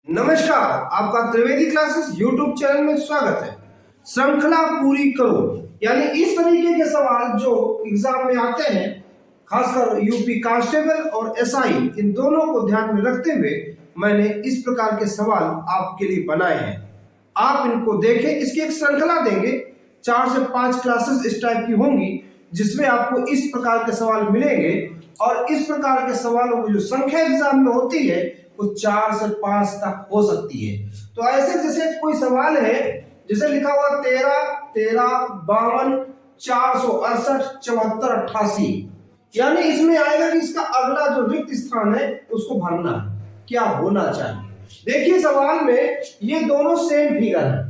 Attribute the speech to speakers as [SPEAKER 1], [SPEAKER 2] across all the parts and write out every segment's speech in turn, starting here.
[SPEAKER 1] नमस्कार, आपका Trivedi classes YouTube channel में स्वागत है। श्रृंखला पूरी करो, यानी इस तरीके के सवाल जो एग्जाम में आते हैं, खासकर यूपी कांस्टेबल और एसआई, इन दोनों को ध्यान में रखते हुए मैंने इस प्रकार के सवाल आपके लिए बनाए हैं। आप इनको देखें, इसकी एक श्रृंखला देंगे, 4 से 5 क्लासेस इस टाइप की होंगी जिसमें आपको इस प्रकार के सवाल मिलेंगे। और इस प्रकार के सवालों की जो संख्या एग्जाम में होती है वो 4 से 5 तक हो सकती है। तो ऐसे जैसे कोई सवाल है, जैसे लिखा हुआ 13, 52, 468, 74, 88, यानी इसमें आएगा कि इसका अगला जो रिक्त स्थान है उसको भरना है, क्या होना चाहिए। देखिए सवाल में ये दोनों सेम फिगर है,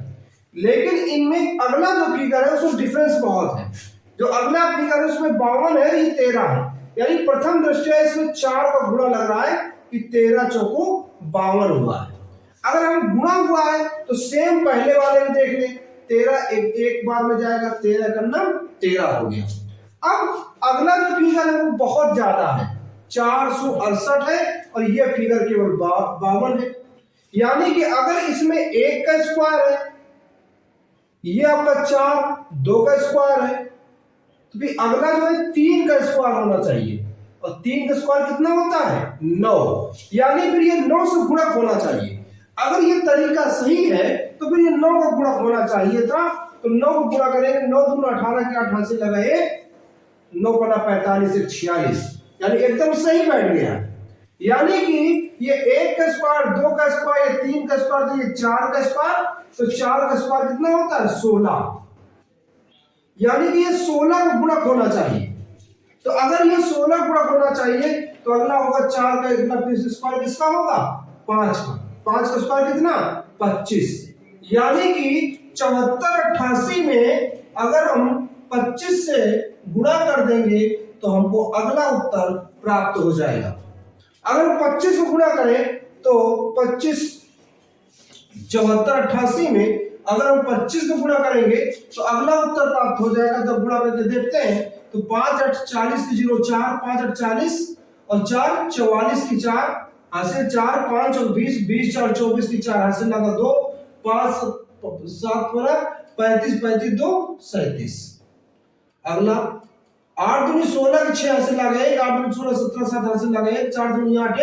[SPEAKER 1] लेकिन इनमें अगला जो फिगर है उसमें डिफरेंस बहुत है। जो अगला फिगर है उसमें 52 है, ये 13 है, यानी प्रथम दृष्टया इसमें 4 का गुणा लग रहा है कि 13 चौको 52 हुआ है। अगर हम गुणा हुआ है तो सेम पहले वाले में देख ले, 13 एक बार में जाएगा, 13 करना 13 हो गया। अब अगला जो फिगर है वो बहुत ज्यादा है, 468 है, और ये फिगर केवल 52 है। यानी कि अगर इसमें 1 का स्क्वायर है, ये आपका 4, 2 का स्क्वायर है, तो फिर अगला जो है 3 का स्क्वायर होना चाहिए, और 3 का स्क्वायर कितना होता है 9, यानी फिर ये 9 से गुणक होना चाहिए। अगर ये तरीका सही है तो फिर ये 9 का गुणक होना चाहिए था। तो 9 को गुणा करेंगे, 9 दूना 18 के 88 लगाए, 9 पना 45 से 46, यानी एकदम सही बैठ गया। यानी कि ये 1 का स्क्वायर, 2 का स्क्वायर, 3 का स्क्वायर, तो ये 4 का स्क्वायर, तो 4 का स्क्वायर कितना होता है 16, यानी कि ये 16 का गुणक होना चाहिए। तो अगर ये 16 गुणक होना चाहिए तो अगला होगा 4 का इतना, फिर स्क्वायर किसका होगा 5 का, 5 का स्क्वायर कितना 25, यानी कि 74, 88 में अगर हम 25 से गुणा कर देंगे तो हमको अगला उत्तर प्राप्त हो जाएगा। अगर 25 को गुणा करें तो 25, 74, 88 में अगर हम 25 को गुणा करेंगे तो अगला उत्तर प्राप्त हो जाएगा। जब गुणा करके देखते हैं तो 5 8 40 की 0 4, 5 8 40, और 4 44 की 4 हासिल 4, 5 और 20, 20 4 24 की 4 हासिल लगा 2, 5 7 35, 35 2 37। अगला 8 दूनी 16 की 6 हासिल लगा 1, 8 दूनी 16 17 7 हासिल लगा 1, 4 दूनी 8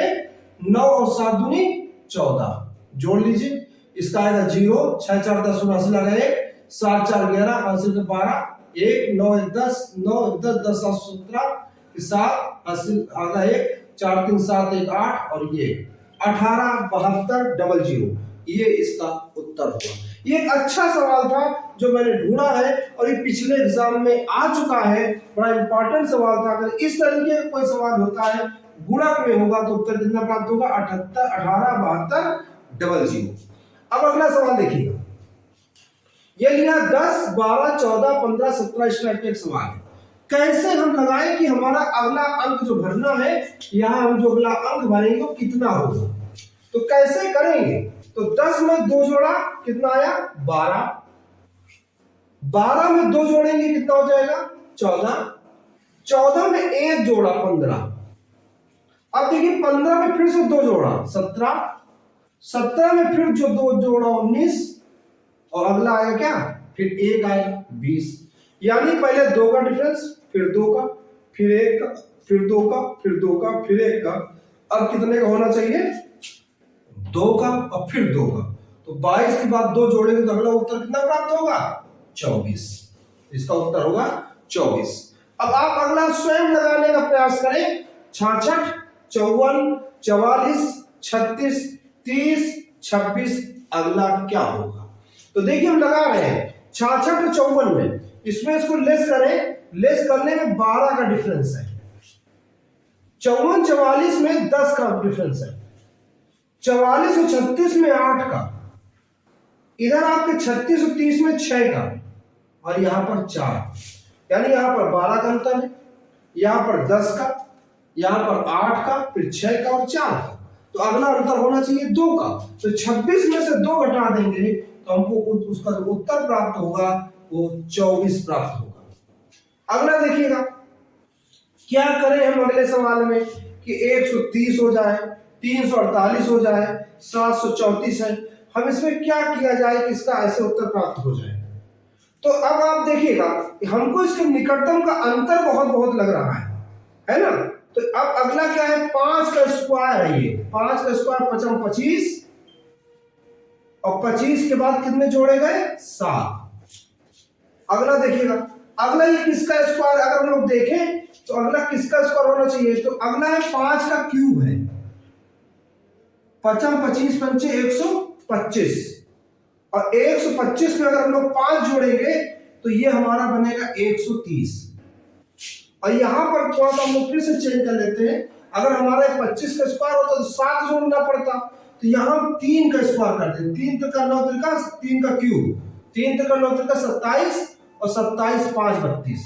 [SPEAKER 1] 9 और 7 दूनी 14, जोड़ लीजिए। इसका आएगा 0, 6 4 10 हासिल लगा 1, 7 4 11 हासिल 12, 1 9 1 10, 9 1 10 10 7 17, 7 हासिल आगा 1, 4 3 7 1 8, और ये 18 72 00, ये इसका उत्तर हुआ। ये एक अच्छा सवाल था जो मैंने ढूंढा है, और ये पिछले एग्जाम में आ चुका है, बड़ा इंपॉर्टेंट सवाल था। अगर इस तरीके का कोई सवाल होता है गुणक में होगा तो उत्तर कितना प्राप्त होगा 78 18 72 00। अब अगला सवाल देखिएगा, ये लिया 10 12 14 15 17 इस टाइप के सवाल है। कैसे हम लगाएं कि हमारा अगला अंक जो भरना है, यहां हम जो अगला अंक भरेंगे वो कितना होगा। तो कैसे करेंगे, तो 10 में 2 जोड़ा कितना आया 12, 12 में 2 जोड़ेंगे कितना हो जाएगा 14, 14 में 1 जोड़ा 15, अब देखिए 15 में फिर से 2 जोड़ा 17, 17 में फिर जो 2 जोड़ा 19, और अगला आएगा क्या फिर 1 आएगा 20, यानी पहले 2 का डिफरेंस, फिर 2 का, फिर 1 का, फिर 2 का, फिर 2 का, फिर 1 का। अब कितने का होना चाहिए 2 का, और फिर 2 का, तो 22 के बाद 2 जोड़ेंगे तो अगला उत्तर कितना प्राप्त होगा 24, इसका उत्तर होगा 24। अब आप अगला स्वयं लगाने का प्रयास करें, 66 54 44 36 30 26, अगला क्या होगा। तो देखिए हम लगा रहे हैं 66 और 54 में, इसमें इसको लेस करें, लेस करने में 12 का डिफरेंस है, 54 44 में 10 का डिफरेंस है, 44 और 36 में 8 का, इधर आपके 36 और 30 में 6 का, और यहां पर 4, यानी यहां पर 12 का अंतर है, यहां पर 10 का, यहां पर 8 का, फिर 6 का और 4 का। तो अगला अंतर होना चाहिए 2 का, तो 26 में से 2 घटा देंगे तो हमको उसका जो उत्तर प्राप्त होगा वो 24 प्राप्त होगा। अगला देखिएगा क्या करें हम अगले सवाल में कि 130 हो जाए, 348 हो जाए, 734 है। हम इसमें क्या किया जाए कि इसका ऐसे उत्तर प्राप्त हो जाए। तो अब आप देखिएगा कि हमको इसके निकटतम का अंतर बहुत बहुत लग रहा है ना। तो अब अगला क्या है, 5 का स्क्वायर है। ये 5 का स्क्वायर 25 और 25 के बाद कितने जोड़े गए, 7। अगला देखिएगा, अगला ये किसका स्क्वायर, अगर हम लोग देखें तो अगला किसका स्क्वायर होना चाहिए, तो अगला है 5 का क्यूब है। 55 25 पंचे 125 और 125 में अगर हम लोग 5 जोड़ेंगे तो ये हमारा बनेगा 130। और यहां पर थोड़ा सा हम लोग फिर से चेंज कर लेते हैं। अगर हमारा 25 का स्क्वायर होता तो 7 जोड़ना पड़ता, तो यहां हम 3 का स्क्वायर करते हैं। 3 का 9 त्रिका 3 का क्यूब, 3 का 9 त्रिका 27 और 27 5 32।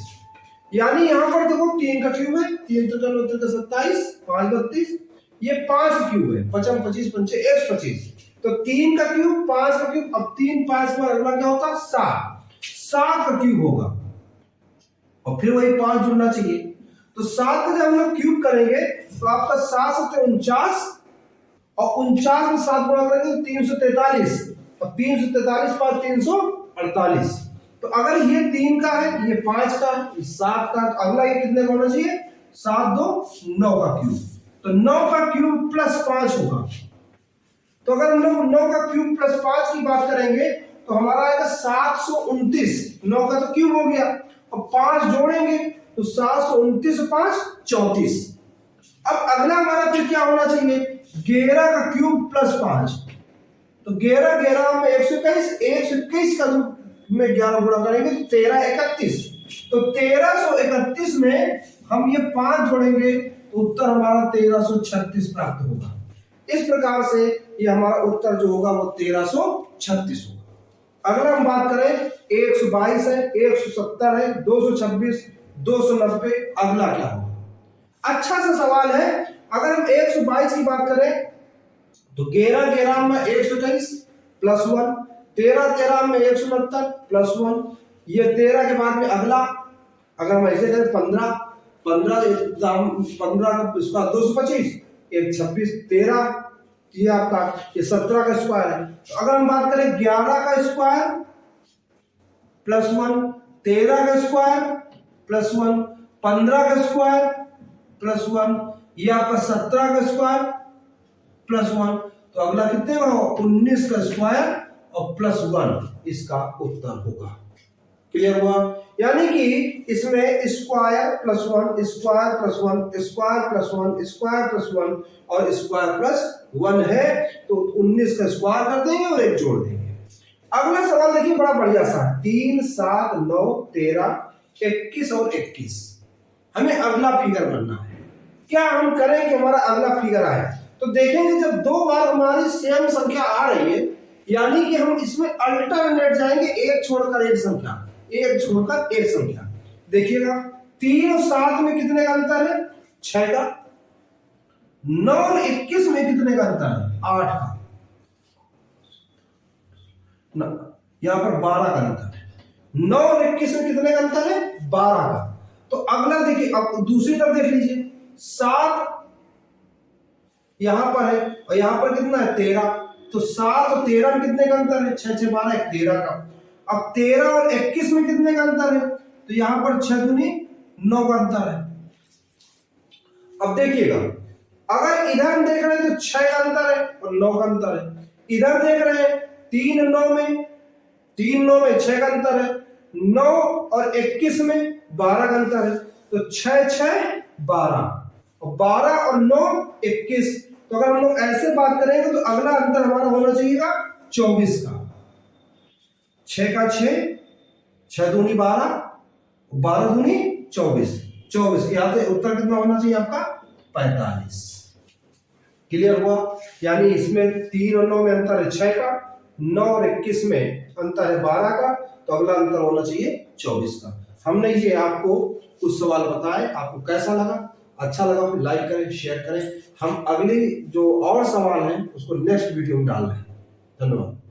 [SPEAKER 1] यानी यहां पर देखो 3 का क्यूब है, 3 का 9 त्रिका 27 5 32, ये 5 क्यूब है। 55 25 पंचे 125, तो 3 का क्यूब 5 का क्यूब। अब 3 5 में अगला क्या होता, 7 का क्यूब होगा और फिर वही 5 जुड़ना चाहिए। तो 7 का जब हम लोग क्यूब करेंगे तो आपका 7 7 49 और 49 में 7 गुणा करेंगे तो 343 और 343 5 348। तो अगर ये 3 का है, ये 5 का है, ये 7 का है, तो अगला ये कितने का होना चाहिए, 7 2 9 का क्यूब। तो 9 का क्यूब प्लस 5 होगा। तो अगर हम लोग 9 का क्यूब प्लस 5 की बात करेंगे तो हमारा आएगा 729। 9 का तो क्यूब हो गया और 5 जोड़ेंगे तो 729 और 5 34। अब अगला हमारा फिर क्या होना चाहिए, 11 का क्यूब प्लस 5। तो 11 में 121, 121 का में 11 गुणा करेंगे तो 13 31। तो 1331 में हम ये 5 जोड़ेंगे तो उत्तर हमारा 1336 प्राप्त होगा। इस प्रकार से ये हमारा उत्तर जो होगा वो 1336 होगा। अगर हम बात करें 122 है, 170 है, 226, 290, अगला क्या होगा। अच्छा सा सवाल है। अगर हम 122 की बात करें तो 11 में 121 प्लस 1, 13 में 169 प्लस 1, ये 13 के बाद में अगला, अगर हम ऐसे करें 15 का इसका 225, 126, 13, ये आपका ये 17 का स्क्वायर है। तो अगर हम बात करें 11 का स्क्वायर प्लस 1, 13 का स्क्वायर प्लस 1, 15 का स्क्वायर प्लस 1, ये आपका 17 का स्क्वायर प्लस 1, तो अगला कितने का होगा, 19 का स्क्वायर और प्लस 1 इसका उत्तर होगा। क्लियर हुआ। यानी कि इसमें square plus 1, square plus 1, square plus 1, square plus 1 और स्क्वायर प्लस 1 है, तो 19 का स्क्वायर कर देंगे और 1 जोड़ देंगे। अगला सवाल देखिए, बड़ा बढ़िया सा, 3 7 9 13 21 और 21। हमें अगला फिगर बनना है। क्या हम करें कि हमारा अगला फिगर आए, तो देखेंगे जब 2 बार हमारी सेम संख्या आ रही है, यानी कि हम इसमें अल्टरनेट जाएंगे, एक छोड़कर एक संख्या, एक छोड़कर एक संख्या। देखिएगा 3 और 7 में कितने का अंतर है, 6 का। 9 और 21 में कितने का अंतर है, 8 का। यहां पर 12 का अंतर है। 9 और 21 में कितने का अंतर है, 12 का। तो अगला देखिए, अब दूसरी तरफ देख लीजिए, 7 यहां पर है और यहां पर कितना है, 13। तो 7 और 13 में कितने का अंतर है, 6 6 12 13 का। अब 13 और 21 में कितने का अंतर है, तो यहां पर 6 दूनी 9 का अंतर है। अब देखिएगा, अगर इधर हम देख रहे हैं तो 6 का अंतर है और 9 का अंतर है। इधर देख रहे हैं 3 9 में 6 का अंतर है, 9 और 21 में 12 का अंतर है। तो 6 6 12 और 12 और 9 21। तो अगर हम लोग ऐसे बात करेंगे तो अगला अंतर हमारा होना चाहिएगा 24 का। 6 का 6 दूनी 12, 12 दूनी 24। यहाँ पे उत्तर कितना होना चाहिए आपका, 45। क्लियर हुआ। यानी इसमें 3 और 9 में अंतर है 6 का, 9 और 21 में अंतर है 12 का, तो अगला अंतर होना चाहिए 24 का। हमने ये आपको कुछ सवाल बताए, आपको कैसा लगा, अच्छा लगा तो लाइक करें, शेयर करें। हम अगली जो और सवाल हैं उसको नेक्स्ट वीडियो में डाल रहे हैं। धन्यवाद।